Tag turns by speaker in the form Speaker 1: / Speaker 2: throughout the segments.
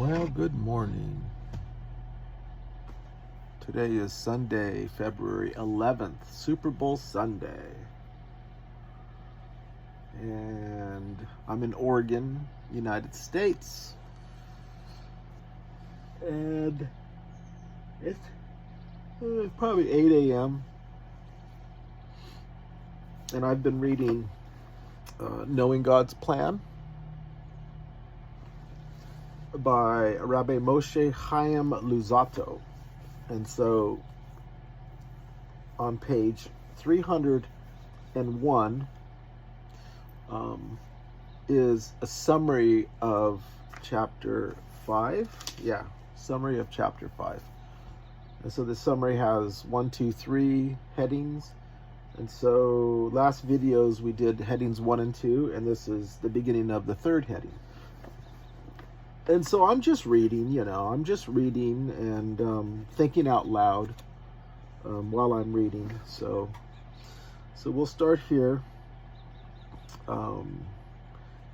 Speaker 1: Well, good morning. Today is Sunday, February 11th, Super Bowl Sunday. And I'm in Oregon, United States. And it's probably 8 a.m. And I've been reading Knowing God's Plan by Rabbi Moshe Chaim Luzzato. And so on page 301 is a summary of chapter 5. Yeah, summary of chapter 5. And so the summary has 1, 2, 3 headings. And so last videos we did headings 1 and 2, and this is the beginning of the third heading. And so I'm just reading, and thinking out loud while I'm reading. So we'll start here.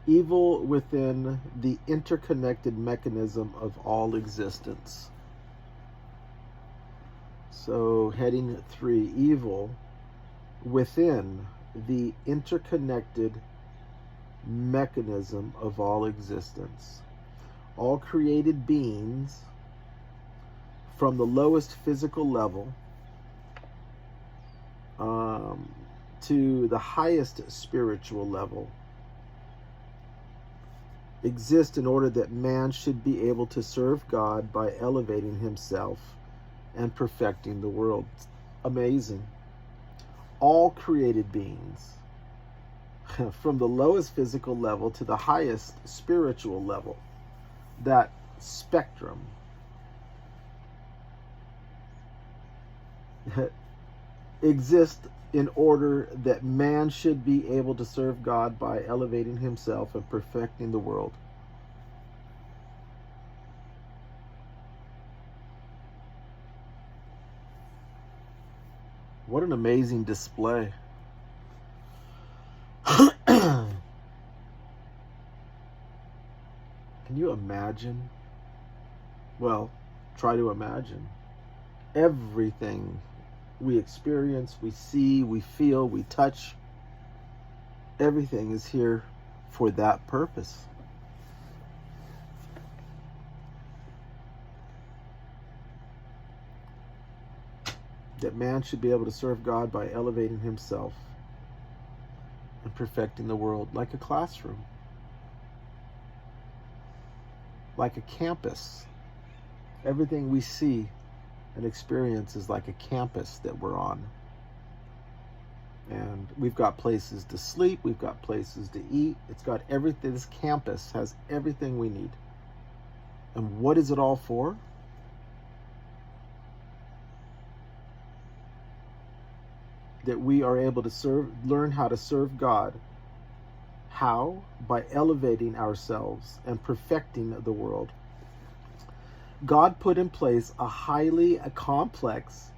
Speaker 1: Evil within the interconnected mechanism of all existence. So heading 3, evil within the interconnected mechanism of all existence. All created beings, from the lowest physical level to the highest spiritual level, exist in order that man should be able to serve God by elevating himself and perfecting the world. Amazing. All created beings, from the lowest physical level to the highest spiritual level, that spectrum exists in order that man should be able to serve God by elevating himself and perfecting the world. What an amazing display. Can you imagine? Well, try to imagine. Everything we experience, we see, we feel, we touch, everything is here for that purpose. That man should be able to serve God by elevating himself and perfecting the world, like a classroom, like a campus. Everything we see and experience is like a campus that we're on. And we've got places to sleep, we've got places to eat. It's got everything. This campus has everything we need. And what is it all for? That we are able to learn how to serve God. How? By elevating ourselves and perfecting the world. God put in place a highly complex,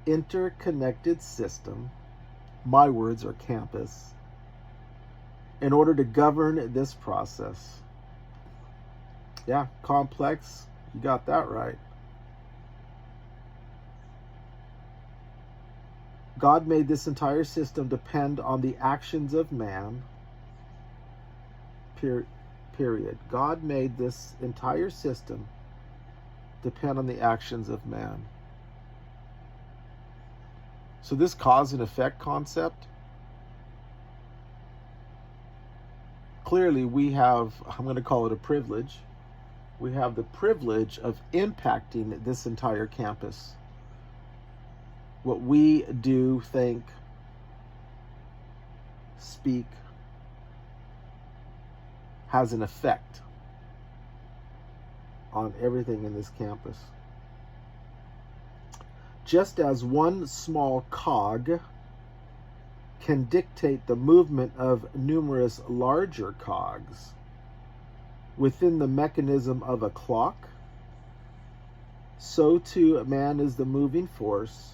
Speaker 1: interconnected system, my words are campus, in order to govern this process. Yeah, complex, you got that right. God made this entire system depend on the actions of man. Period. God made this entire system depend on the actions of man. So this cause and effect concept, clearly we have, I'm going to call it a privilege. We have the privilege of impacting this entire campus. What we do, think, speak, has an effect on everything in this campus. Just as one small cog can dictate the movement of numerous larger cogs within the mechanism of a clock, so too man is the moving force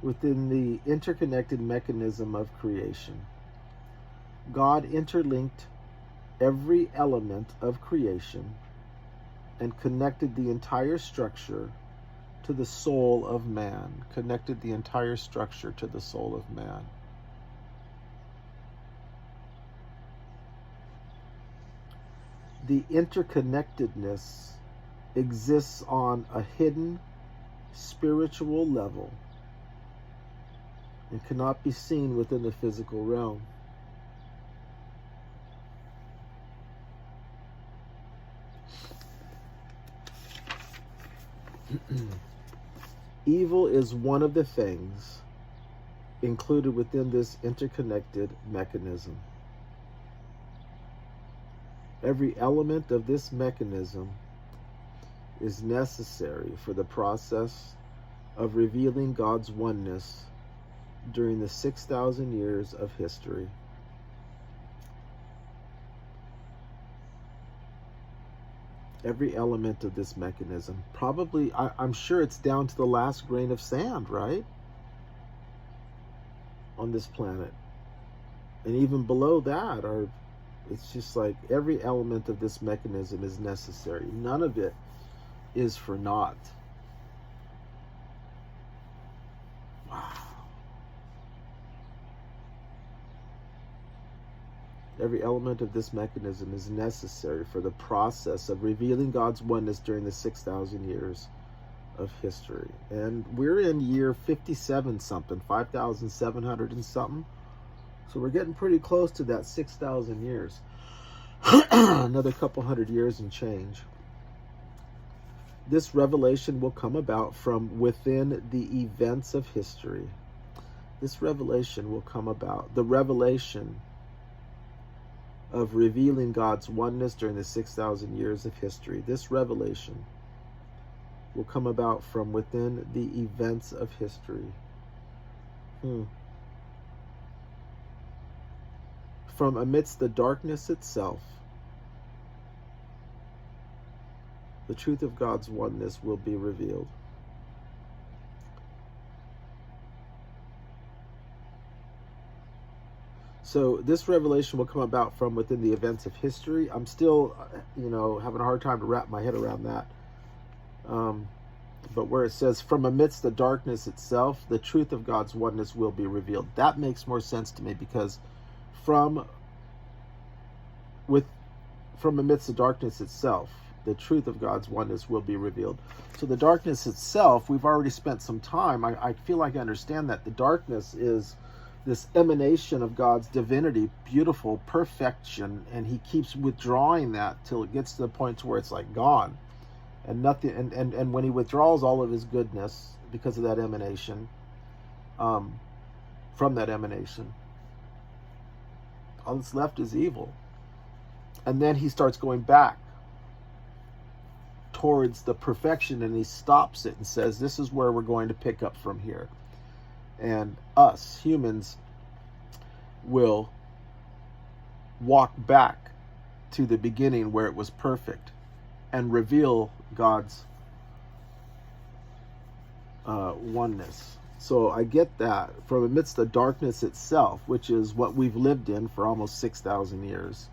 Speaker 1: within the interconnected mechanism of creation. God interlinked every element of creation and connected the entire structure to the soul of man. Connected the entire structure to the soul of man. The interconnectedness exists on a hidden spiritual level and cannot be seen within the physical realm. Evil is one of the things included within this interconnected mechanism. Every element of this mechanism is necessary for the process of revealing God's oneness during the 6,000 years of history. Every element of this mechanism. Probably, I'm sure it's down to the last grain of sand, right? On this planet. And even below that, it's just like every element of this mechanism is necessary. None of it is for naught. Wow. Every element of this mechanism is necessary for the process of revealing God's oneness during the 6,000 years of history. And we're in year 57 something, 5,700 and something. So we're getting pretty close to that 6,000 years. Another couple hundred years and change. This revelation will come about from within the events of history. This revelation will come about. The revelation of revealing God's oneness during the 6,000 years of history. This revelation will come about from within the events of history. From amidst the darkness itself, the truth of God's oneness will be revealed. So this revelation will come about from within the events of history. I'm still, having a hard time to wrap my head around that. But where it says, from amidst the darkness itself, the truth of God's oneness will be revealed. That makes more sense to me, because from amidst the darkness itself, the truth of God's oneness will be revealed. So the darkness itself, we've already spent some time. I feel like I understand that the darkness is this emanation of God's divinity, beautiful perfection, and he keeps withdrawing that till it gets to the point to where it's like gone, and nothing. And when he withdraws all of his goodness because of that emanation, from that emanation, all that's left is evil. And then he starts going back towards the perfection, and he stops it and says, this is where we're going to pick up from here. And us, humans, will walk back to the beginning where it was perfect and reveal God's oneness. So I get that. From amidst the darkness itself, which is what we've lived in for almost 6,000 years,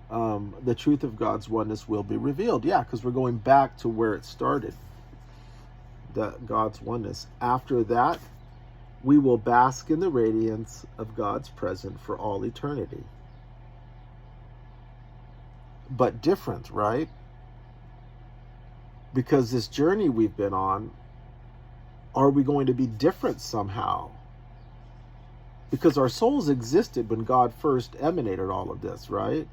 Speaker 1: the truth of God's oneness will be revealed. Yeah, because we're going back to where it started, God's oneness. After that, we will bask in the radiance of God's presence for all eternity. But different, right? Because this journey we've been on, are we going to be different somehow? Because our souls existed when God first emanated all of this, right?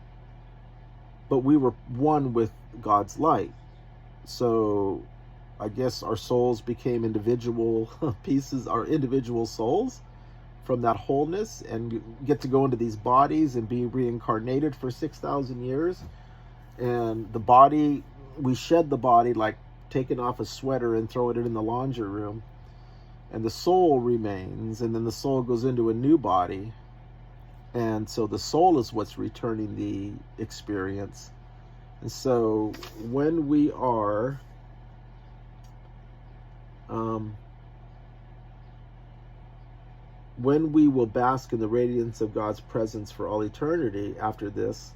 Speaker 1: But we were one with God's light. So I guess our souls became individual pieces, our individual souls from that wholeness, and get to go into these bodies and be reincarnated for 6,000 years. And the body, we shed the body like taking off a sweater and throwing it in the laundry room. And the soul remains, and then the soul goes into a new body. And so the soul is what's returning the experience. And so when we are when we will bask in the radiance of God's presence for all eternity after this,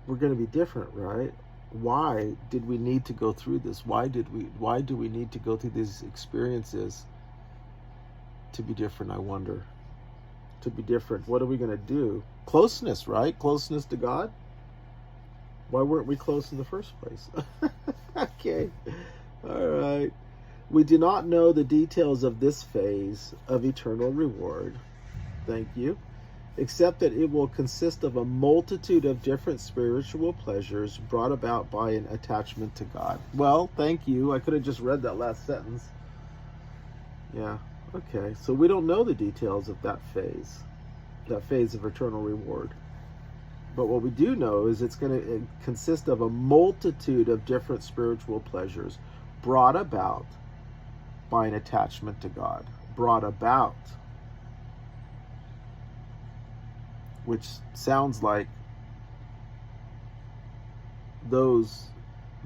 Speaker 1: we're going to be different, right? why did we need to go through this? Why do we need to go through these experiences to be different, I wonder? To be different. What are we going to do? Closeness, right? Closeness to God. Why weren't we close in the first place? Okay. All right. We do not know the details of this phase of eternal reward. Thank you. Except that it will consist of a multitude of different spiritual pleasures brought about by an attachment to God. Well, thank you. I could have just read that last sentence. Yeah. Okay. So we don't know the details of that phase of eternal reward. But what we do know is it's going to consist of a multitude of different spiritual pleasures brought about by an attachment to God. Brought about. Which sounds like the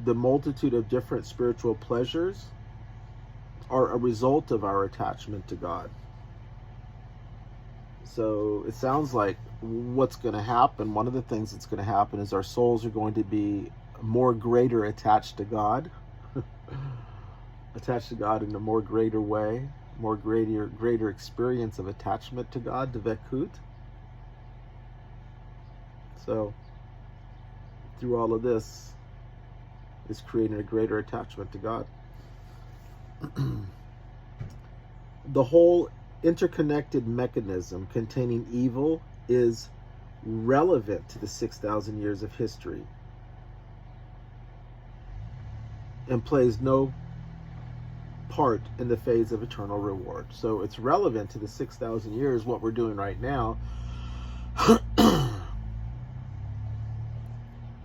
Speaker 1: multitude of different spiritual pleasures are a result of our attachment to God. So it sounds like what's going to happen, one of the things that's going to happen is our souls are going to be greater attached to God, attached to God in a more greater way, greater experience of attachment to God, devekut. So through all of this is creating a greater attachment to God. The whole interconnected mechanism containing evil is relevant to the 6,000 years of history and plays no part in the phase of eternal reward. So it's relevant to the 6,000 years, what we're doing right now,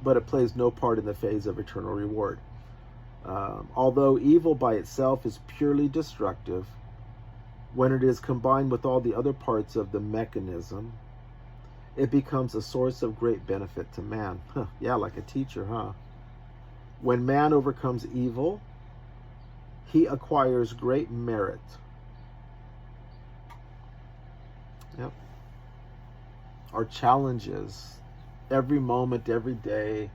Speaker 1: but it plays no part in the phase of eternal reward. Although evil by itself is purely destructive, when it is combined with all the other parts of the mechanism, it becomes a source of great benefit to man. Yeah, like a teacher, huh? When man overcomes evil, he acquires great merit. Yep. Our challenges, every moment, every day,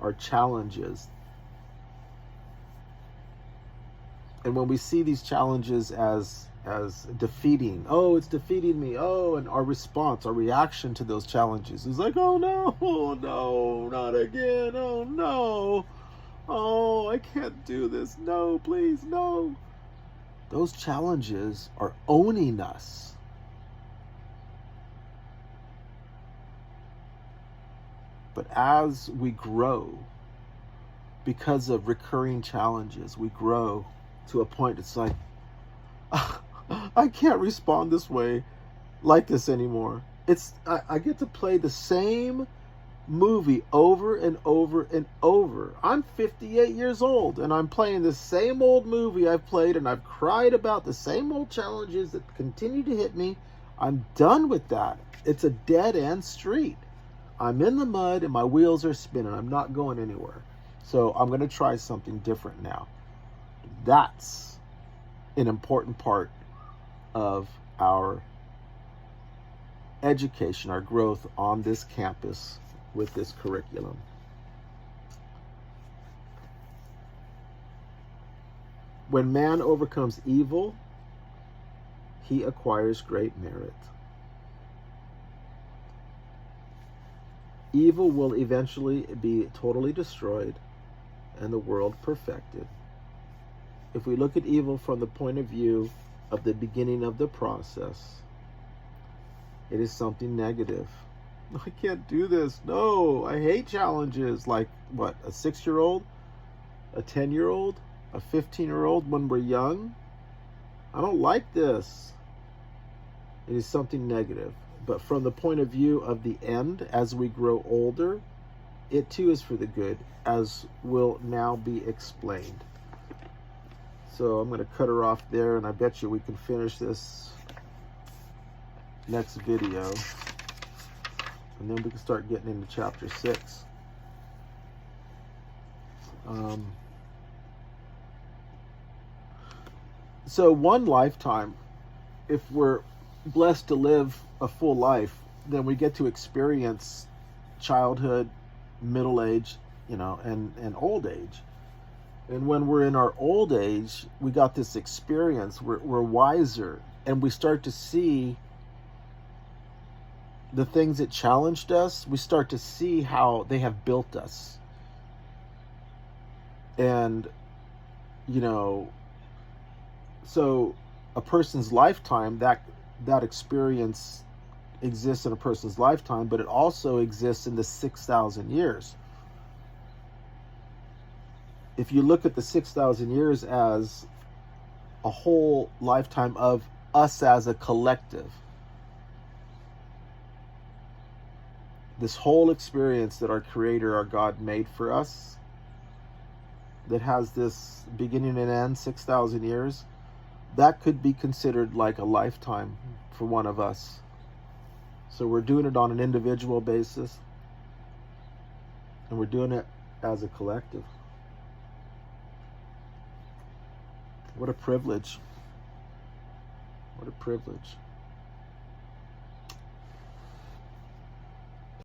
Speaker 1: are challenges. And when we see these challenges as defeating, oh, it's defeating me, oh, and our response, our reaction to those challenges is like, oh no, not again, oh no, oh, I can't do this, no, please, no. Those challenges are owning us. But as we grow, because of recurring challenges, we grow to a point it's like, I can't respond this way, like this anymore. I get to play the same movie over and over and over. I'm 58 years old and I'm playing the same old movie I've played, and I've cried about the same old challenges that continue to hit me. I'm done with that. It's a dead-end street. I'm in the mud and my wheels are spinning. I'm not going anywhere. So I'm going to try something different now. That's an important part of our education, our growth on this campus with this curriculum. When man overcomes evil, he acquires great merit. Evil will eventually be totally destroyed and the world perfected. If we look at evil from the point of view of the beginning of the process, it is something negative. I can't do this. No, I hate challenges. Like what? A 6-year-old? A 10-year-old? A 15-year-old when we're young? I don't like this. It is something negative. But from the point of view of the end, as we grow older, it too is for the good, as will now be explained. So I'm going to cut her off there, and I bet you we can finish this next video. And then we can start getting into chapter 6. So one lifetime, if we're blessed to live a full life, then we get to experience childhood, middle age, and old age. And when we're in our old age, we got this experience, we're wiser, and we start to see the things that challenged us. We start to see how they have built us. And, so a person's lifetime, that experience exists in a person's lifetime, but it also exists in the 6,000 years. If you look at the 6,000 years as a whole lifetime of us as a collective, this whole experience that our Creator, our God, made for us, that has this beginning and end, 6,000 years, that could be considered like a lifetime for one of us. So we're doing it on an individual basis, and we're doing it as a collective. What a privilege. What a privilege.